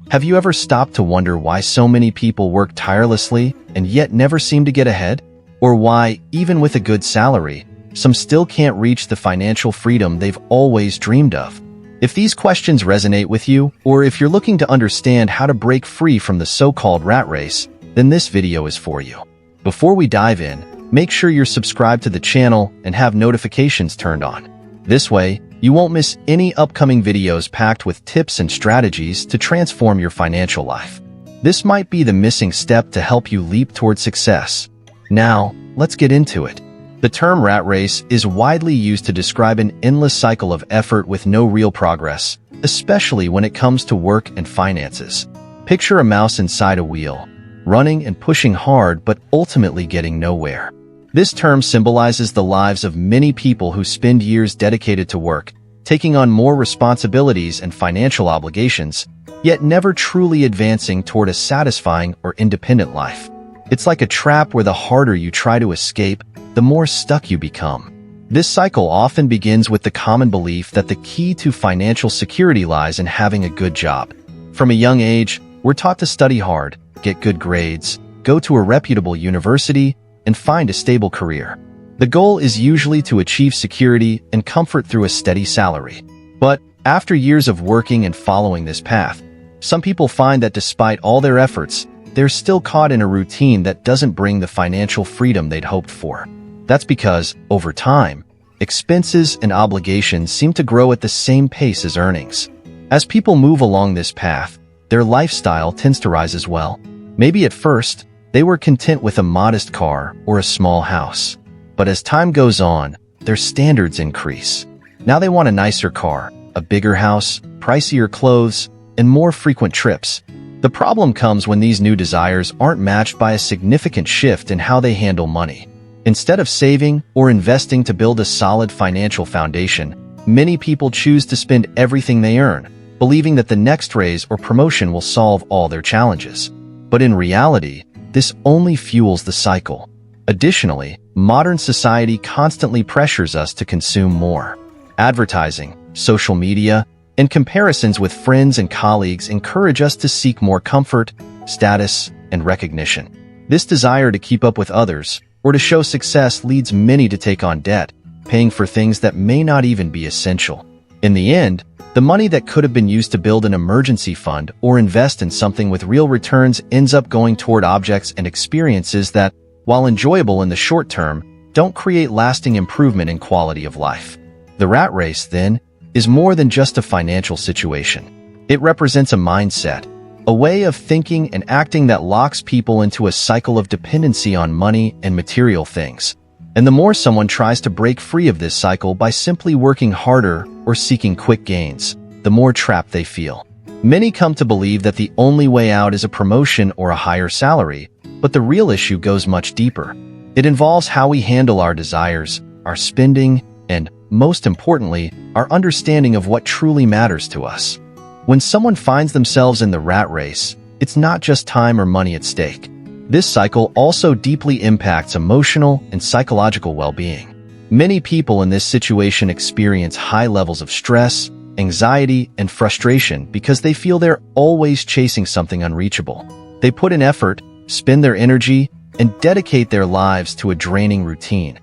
Have you ever stopped to wonder why so many people work tirelessly and yet never seem to get ahead? Or why, even with a good salary, some still can't reach the financial freedom they've always dreamed of? If these questions resonate with you, or if you're looking to understand how to break free from the so-called rat race, then this video is for you. Before we dive in, make sure you're subscribed to the channel and have notifications turned on. This way, you won't miss any upcoming videos packed with tips and strategies to transform your financial life. This might be the missing step to help you leap toward success. Now, let's get into it. The term rat race is widely used to describe an endless cycle of effort with no real progress, especially when it comes to work and finances. Picture a mouse inside a wheel, running and pushing hard but ultimately getting nowhere. This term symbolizes the lives of many people who spend years dedicated to work, taking on more responsibilities and financial obligations, yet never truly advancing toward a satisfying or independent life. It's like a trap where the harder you try to escape, the more stuck you become. This cycle often begins with the common belief that the key to financial security lies in having a good job. From a young age, we're taught to study hard, get good grades, go to a reputable university, and find a stable career. The goal is usually to achieve security and comfort through a steady salary. But after years of working and following this path, some people find that despite all their efforts, they're still caught in a routine that doesn't bring the financial freedom they'd hoped for. That's because, over time, expenses and obligations seem to grow at the same pace as earnings. As people move along this path, their lifestyle tends to rise as well. Maybe at first, they were content with a modest car or a small house. But as time goes on, their standards increase. Now they want a nicer car, a bigger house, pricier clothes, and more frequent trips. The problem comes when these new desires aren't matched by a significant shift in how they handle money. Instead of saving or investing to build a solid financial foundation, many people choose to spend everything they earn, believing that the next raise or promotion will solve all their challenges. But in reality, this only fuels the cycle. Additionally, modern society constantly pressures us to consume more. Advertising, social media, and comparisons with friends and colleagues encourage us to seek more comfort, status, and recognition. This desire to keep up with others or to show success leads many to take on debt, paying for things that may not even be essential. In the end, the money that could have been used to build an emergency fund or invest in something with real returns ends up going toward objects and experiences that, while enjoyable in the short term, don't create lasting improvement in quality of life. The rat race, then, is more than just a financial situation. It represents a mindset, a way of thinking and acting that locks people into a cycle of dependency on money and material things. And the more someone tries to break free of this cycle by simply working harder or seeking quick gains, the more trapped they feel. Many come to believe that the only way out is a promotion or a higher salary, but the real issue goes much deeper. It involves how we handle our desires, our spending, and, most importantly, our understanding of what truly matters to us. When someone finds themselves in the rat race, it's not just time or money at stake. This cycle also deeply impacts emotional and psychological well-being. Many people in this situation experience high levels of stress, anxiety, and frustration because they feel they're always chasing something unreachable. They put in effort, spend their energy, and dedicate their lives to a draining routine,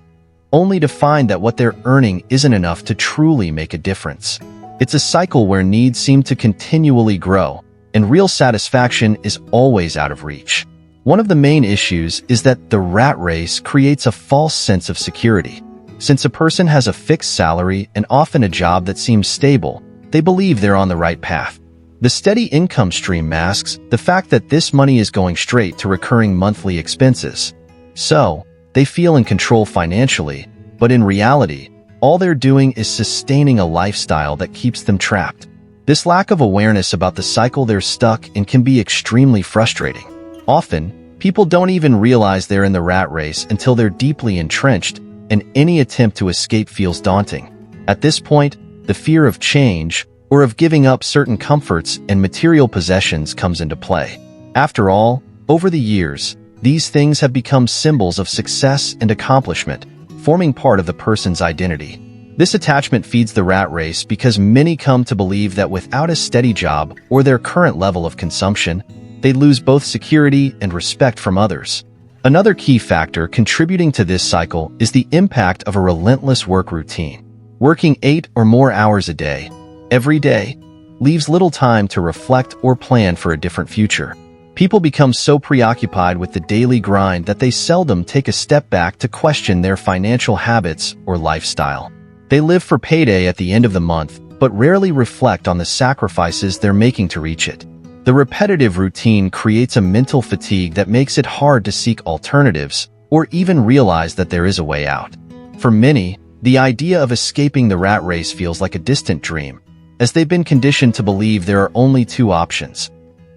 only to find that what they're earning isn't enough to truly make a difference. It's a cycle where needs seem to continually grow, and real satisfaction is always out of reach. One of the main issues is that the rat race creates a false sense of security. Since a person has a fixed salary and often a job that seems stable, they believe they're on the right path. The steady income stream masks the fact that this money is going straight to recurring monthly expenses. So, they feel in control financially, but in reality, all they're doing is sustaining a lifestyle that keeps them trapped. This lack of awareness about the cycle they're stuck in can be extremely frustrating. Often, people don't even realize they're in the rat race until they're deeply entrenched, and any attempt to escape feels daunting. At this point, the fear of change or of giving up certain comforts and material possessions comes into play. After all, over the years, these things have become symbols of success and accomplishment, forming part of the person's identity. This attachment feeds the rat race because many come to believe that without a steady job or their current level of consumption, they lose both security and respect from others. Another key factor contributing to this cycle is the impact of a relentless work routine. Working 8 or more hours a day, every day, leaves little time to reflect or plan for a different future. People become so preoccupied with the daily grind that they seldom take a step back to question their financial habits or lifestyle. They live for payday at the end of the month, but rarely reflect on the sacrifices they're making to reach it. The repetitive routine creates a mental fatigue that makes it hard to seek alternatives or even realize that there is a way out. For many, the idea of escaping the rat race feels like a distant dream, as they've been conditioned to believe there are only two options: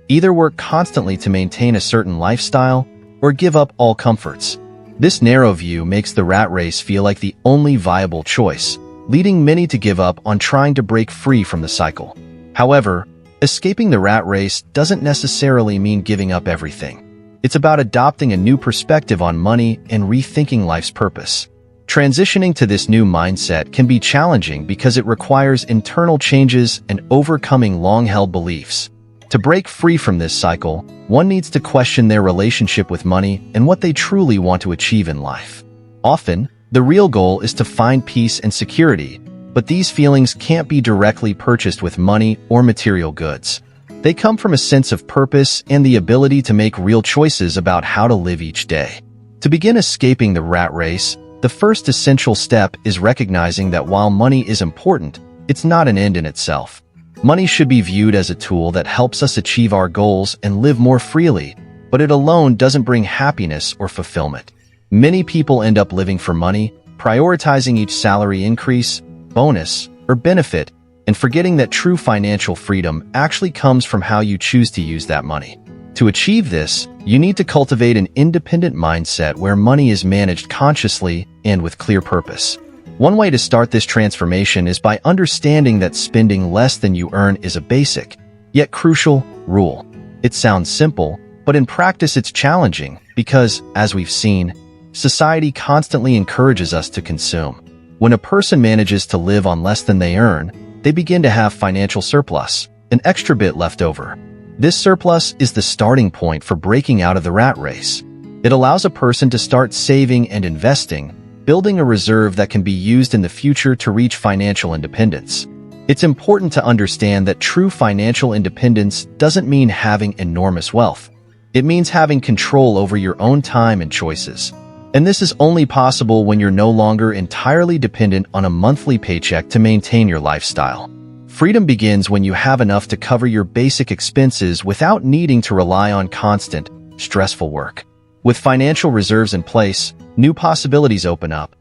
either work constantly to maintain a certain lifestyle or give up all comforts. This narrow view makes the rat race feel like the only viable choice, leading many to give up on trying to break free from the cycle. However, escaping the rat race doesn't necessarily mean giving up everything. It's about adopting a new perspective on money and rethinking life's purpose. Transitioning to this new mindset can be challenging because it requires internal changes and overcoming long-held beliefs. To break free from this cycle, one needs to question their relationship with money and what they truly want to achieve in life. Often, the real goal is to find peace and security, but these feelings can't be directly purchased with money or material goods. They come from a sense of purpose and the ability to make real choices about how to live each day. To begin escaping the rat race, the first essential step is recognizing that while money is important, it's not an end in itself. Money should be viewed as a tool that helps us achieve our goals and live more freely, but it alone doesn't bring happiness or fulfillment. Many people end up living for money, prioritizing each salary increase, bonus, or benefit, and forgetting that true financial freedom actually comes from how you choose to use that money. To achieve this, you need to cultivate an independent mindset where money is managed consciously and with clear purpose. One way to start this transformation is by understanding that spending less than you earn is a basic, yet crucial, rule. It sounds simple, but in practice it's challenging because, as we've seen, society constantly encourages us to consume. When a person manages to live on less than they earn, they begin to have financial surplus, an extra bit left over. This surplus is the starting point for breaking out of the rat race. It allows a person to start saving and investing, building a reserve that can be used in the future to reach financial independence. It's important to understand that true financial independence doesn't mean having enormous wealth. It means having control over your own time and choices. And this is only possible when you're no longer entirely dependent on a monthly paycheck to maintain your lifestyle. Freedom begins when you have enough to cover your basic expenses without needing to rely on constant, stressful work. With financial reserves in place, new possibilities open up.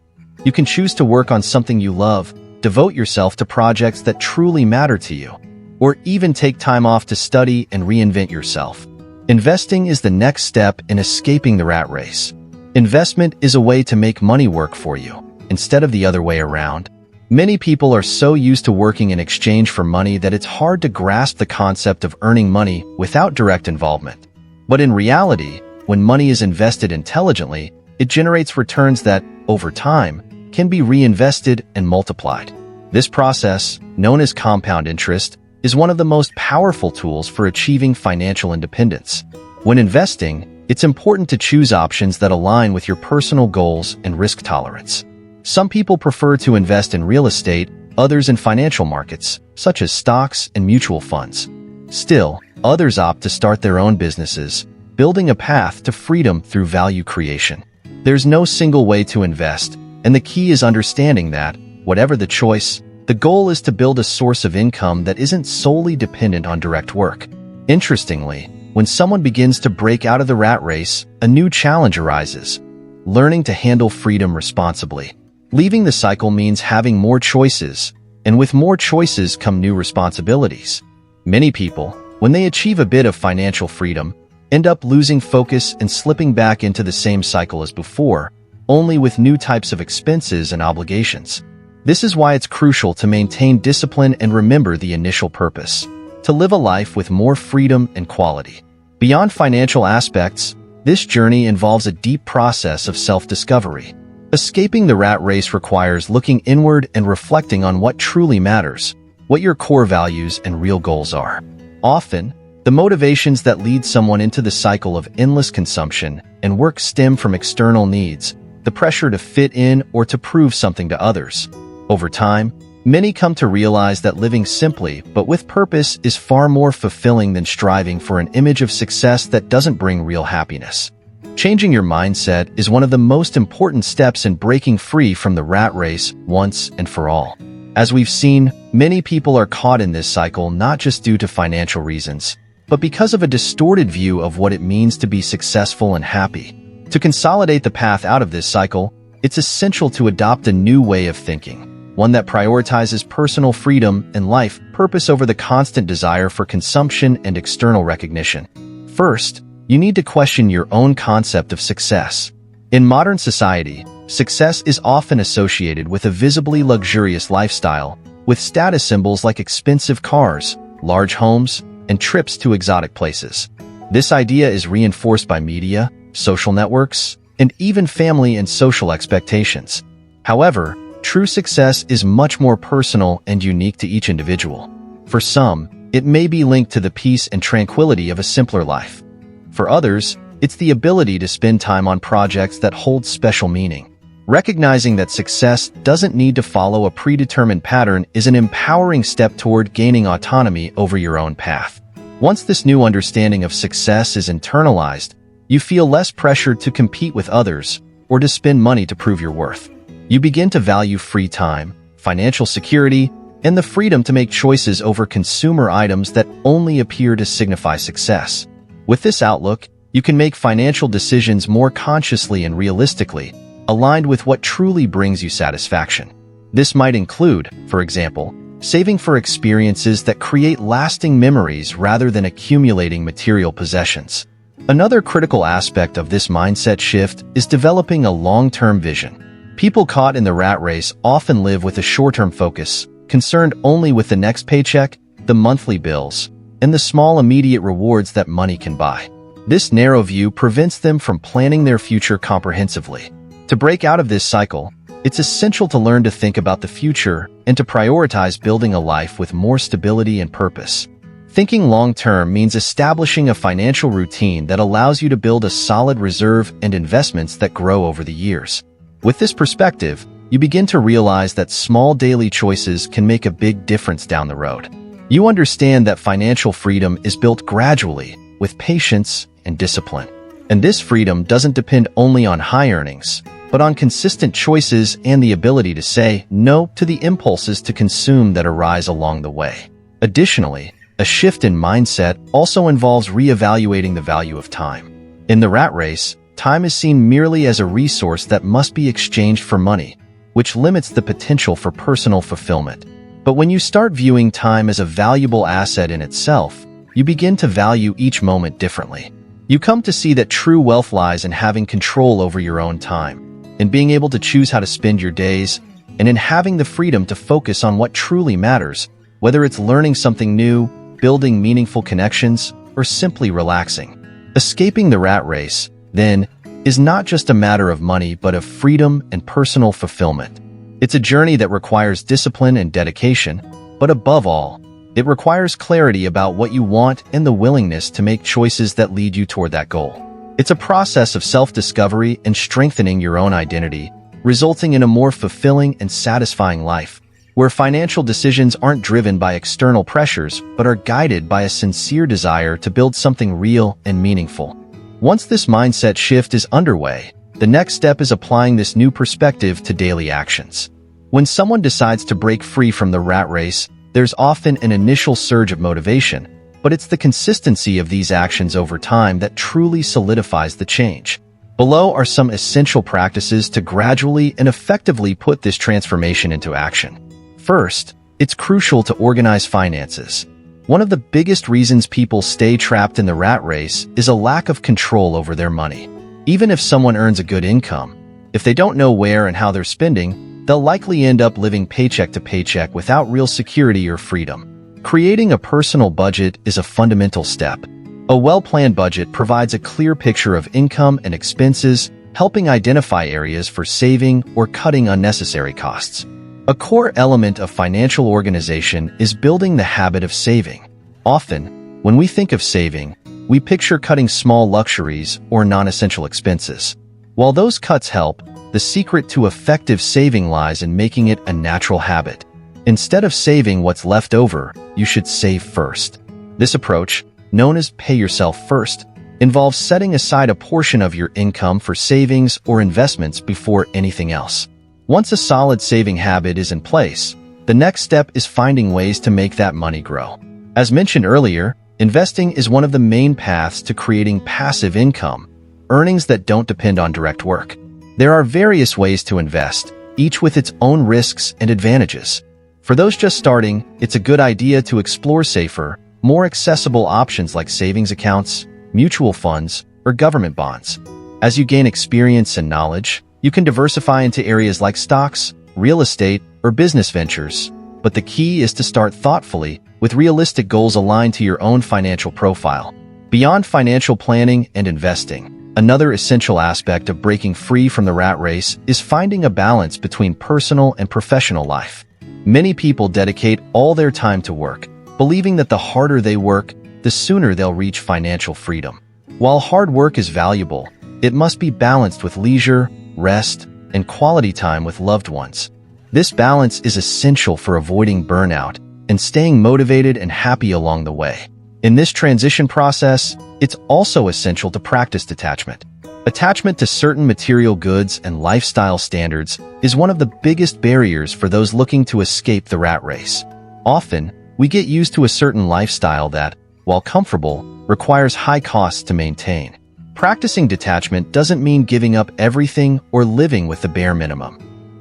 You can choose to work on something you love, devote yourself to projects that truly matter to you, or even take time off to study and reinvent yourself. Investing is the next step in escaping the rat race. Investment is a way to make money work for you, instead of the other way around. Many people are so used to working in exchange for money that it's hard to grasp the concept of earning money without direct involvement. But in reality, when money is invested intelligently, it generates returns that, over time, can be reinvested and multiplied. This process, known as compound interest, is one of the most powerful tools for achieving financial independence. When investing, it's important to choose options that align with your personal goals and risk tolerance. Some people prefer to invest in real estate, others in financial markets, such as stocks and mutual funds. Still, others opt to start their own businesses, building a path to freedom through value creation. There's no single way to invest, and the key is understanding that, whatever the choice, the goal is to build a source of income that isn't solely dependent on direct work. Interestingly, when someone begins to break out of the rat race, a new challenge arises: learning to handle freedom responsibly. Leaving the cycle means having more choices, and with more choices come new responsibilities. Many people, when they achieve a bit of financial freedom, end up losing focus and slipping back into the same cycle as before, only with new types of expenses and obligations. This is why it's crucial to maintain discipline and remember the initial purpose: to live a life with more freedom and quality. Beyond financial aspects, this journey involves a deep process of self-discovery. Escaping the rat race requires looking inward and reflecting on what truly matters, what your core values and real goals are. Often, the motivations that lead someone into the cycle of endless consumption and work stem from external needs, the pressure to fit in or to prove something to others. Over time, many come to realize that living simply but with purpose is far more fulfilling than striving for an image of success that doesn't bring real happiness. Changing your mindset is one of the most important steps in breaking free from the rat race once and for all. As we've seen, many people are caught in this cycle not just due to financial reasons, but because of a distorted view of what it means to be successful and happy. To consolidate the path out of this cycle, it's essential to adopt a new way of thinking, one that prioritizes personal freedom and life purpose over the constant desire for consumption and external recognition. First, you need to question your own concept of success. In modern society, success is often associated with a visibly luxurious lifestyle, with status symbols like expensive cars, large homes, and trips to exotic places. This idea is reinforced by media, social networks, and even family and social expectations. However, true success is much more personal and unique to each individual. For some, it may be linked to the peace and tranquility of a simpler life. For others, it's the ability to spend time on projects that hold special meaning. Recognizing that success doesn't need to follow a predetermined pattern is an empowering step toward gaining autonomy over your own path. Once this new understanding of success is internalized, you feel less pressured to compete with others or to spend money to prove your worth. You begin to value free time, financial security, and the freedom to make choices over consumer items that only appear to signify success. With this outlook, you can make financial decisions more consciously and realistically, aligned with what truly brings you satisfaction. This might include, for example, saving for experiences that create lasting memories rather than accumulating material possessions. Another critical aspect of this mindset shift is developing a long-term vision. People caught in the rat race often live with a short-term focus, concerned only with the next paycheck, the monthly bills, and the small immediate rewards that money can buy. This narrow view prevents them from planning their future comprehensively. To break out of this cycle, it's essential to learn to think about the future and to prioritize building a life with more stability and purpose. Thinking long-term means establishing a financial routine that allows you to build a solid reserve and investments that grow over the years. With this perspective, you begin to realize that small daily choices can make a big difference down the road. You understand that financial freedom is built gradually, with patience and discipline. And this freedom doesn't depend only on high earnings, but on consistent choices and the ability to say no to the impulses to consume that arise along the way. Additionally, a shift in mindset also involves reevaluating the value of time. In the rat race, time is seen merely as a resource that must be exchanged for money, which limits the potential for personal fulfillment. But when you start viewing time as a valuable asset in itself, you begin to value each moment differently. You come to see that true wealth lies in having control over your own time, in being able to choose how to spend your days, and in having the freedom to focus on what truly matters, whether it's learning something new, building meaningful connections, or simply relaxing. Escaping the rat race, then, is not just a matter of money but of freedom and personal fulfillment. It's a journey that requires discipline and dedication, but above all, it requires clarity about what you want and the willingness to make choices that lead you toward that goal. It's a process of self-discovery and strengthening your own identity, resulting in a more fulfilling and satisfying life, where financial decisions aren't driven by external pressures but are guided by a sincere desire to build something real and meaningful. Once this mindset shift is underway, the next step is applying this new perspective to daily actions. When someone decides to break free from the rat race, there's often an initial surge of motivation, but it's the consistency of these actions over time that truly solidifies the change. Below are some essential practices to gradually and effectively put this transformation into action. First, it's crucial to organize finances. One of the biggest reasons people stay trapped in the rat race is a lack of control over their money. Even if someone earns a good income, if they don't know where and how they're spending, they'll likely end up living paycheck to paycheck without real security or freedom. Creating a personal budget is a fundamental step. A well-planned budget provides a clear picture of income and expenses, helping identify areas for saving or cutting unnecessary costs. A core element of financial organization is building the habit of saving. Often, when we think of saving, we picture cutting small luxuries or non-essential expenses. While those cuts help, the secret to effective saving lies in making it a natural habit. Instead of saving what's left over, you should save first. This approach, known as pay yourself first, involves setting aside a portion of your income for savings or investments before anything else. Once a solid saving habit is in place, the next step is finding ways to make that money grow. As mentioned earlier, investing is one of the main paths to creating passive income, earnings that don't depend on direct work. There are various ways to invest, each with its own risks and advantages. For those just starting, it's a good idea to explore safer, more accessible options like savings accounts, mutual funds, or government bonds. As you gain experience and knowledge, you can diversify into areas like stocks, real estate, or business ventures. But the key is to start thoughtfully, with realistic goals aligned to your own financial profile. Beyond financial planning and investing, another essential aspect of breaking free from the rat race is finding a balance between personal and professional life. Many people dedicate all their time to work, believing that the harder they work, the sooner they'll reach financial freedom. While hard work is valuable, it must be balanced with leisure, rest, and quality time with loved ones. This balance is essential for avoiding burnout and staying motivated and happy along the way. In this transition process, it's also essential to practice detachment. Attachment to certain material goods and lifestyle standards is one of the biggest barriers for those looking to escape the rat race. Often, we get used to a certain lifestyle that, while comfortable, requires high costs to maintain. Practicing detachment doesn't mean giving up everything or living with the bare minimum.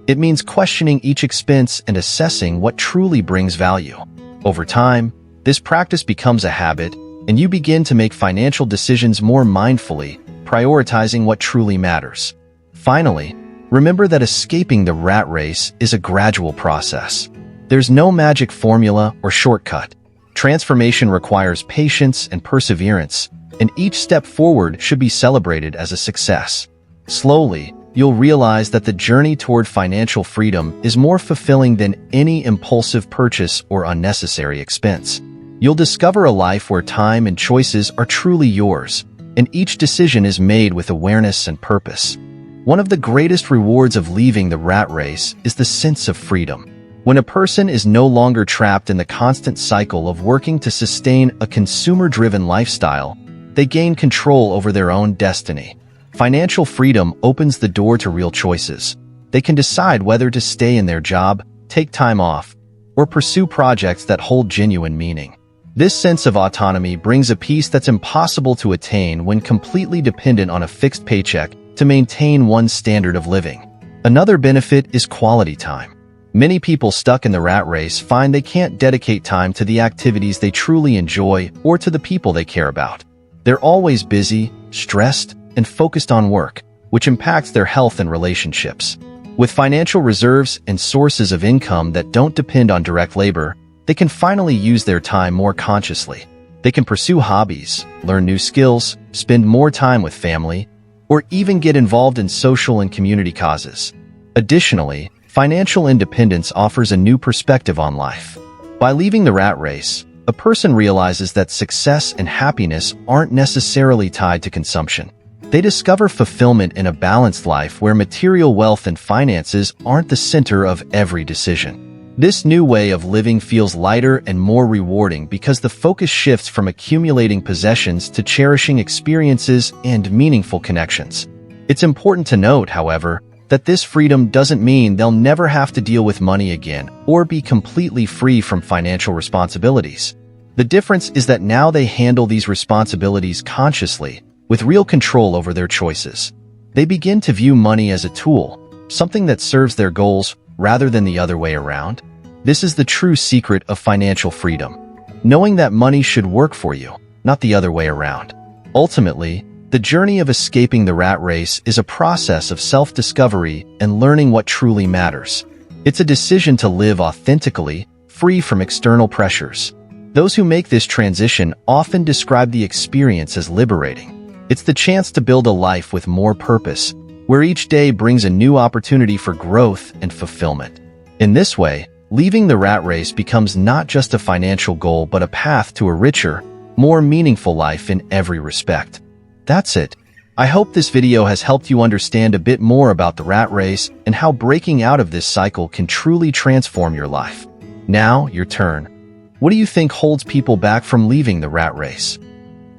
It means questioning each expense and assessing what truly brings value. Over time, this practice becomes a habit, and you begin to make financial decisions more mindfully, prioritizing what truly matters. Finally, remember that escaping the rat race is a gradual process. There's no magic formula or shortcut. Transformation requires patience and perseverance, and each step forward should be celebrated as a success. Slowly, you'll realize that the journey toward financial freedom is more fulfilling than any impulsive purchase or unnecessary expense. You'll discover a life where time and choices are truly yours, and each decision is made with awareness and purpose. One of the greatest rewards of leaving the rat race is the sense of freedom. When a person is no longer trapped in the constant cycle of working to sustain a consumer-driven lifestyle, they gain control over their own destiny. Financial freedom opens the door to real choices. They can decide whether to stay in their job, take time off, or pursue projects that hold genuine meaning. This sense of autonomy brings a peace that's impossible to attain when completely dependent on a fixed paycheck to maintain one's standard of living. Another benefit is quality time. Many people stuck in the rat race find they can't dedicate time to the activities they truly enjoy or to the people they care about. They're always busy, stressed, and focused on work, which impacts their health and relationships. With financial reserves and sources of income that don't depend on direct labor, they can finally use their time more consciously. They can pursue hobbies, learn new skills, spend more time with family, or even get involved in social and community causes. Additionally, financial independence offers a new perspective on life. By leaving the rat race, a person realizes that success and happiness aren't necessarily tied to consumption. They discover fulfillment in a balanced life where material wealth and finances aren't the center of every decision. This new way of living feels lighter and more rewarding because the focus shifts from accumulating possessions to cherishing experiences and meaningful connections. It's important to note, however, that this freedom doesn't mean they'll never have to deal with money again or be completely free from financial responsibilities. The difference is that now they handle these responsibilities consciously, with real control over their choices. They begin to view money as a tool, something that serves their goals rather than the other way around. This is the true secret of financial freedom, knowing that money should work for you, not the other way around. Ultimately, the journey of escaping the rat race is a process of self-discovery and learning what truly matters. It's a decision to live authentically, free from external pressures. Those who make this transition often describe the experience as liberating. It's the chance to build a life with more purpose, where each day brings a new opportunity for growth and fulfillment. In this way, leaving the rat race becomes not just a financial goal but a path to a richer, more meaningful life in every respect. That's it. I hope this video has helped you understand a bit more about the rat race and how breaking out of this cycle can truly transform your life. Now, your turn. What do you think holds people back from leaving the rat race?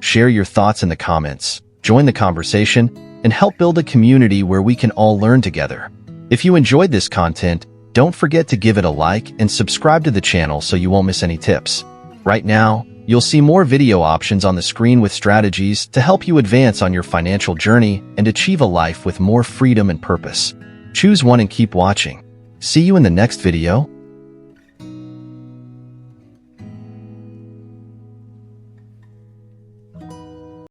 Share your thoughts in the comments, join the conversation, and help build a community where we can all learn together. If you enjoyed this content, don't forget to give it a like and subscribe to the channel so you won't miss any tips. Right now, you'll see more video options on the screen with strategies to help you advance on your financial journey and achieve a life with more freedom and purpose. Choose one and keep watching. See you in the next video.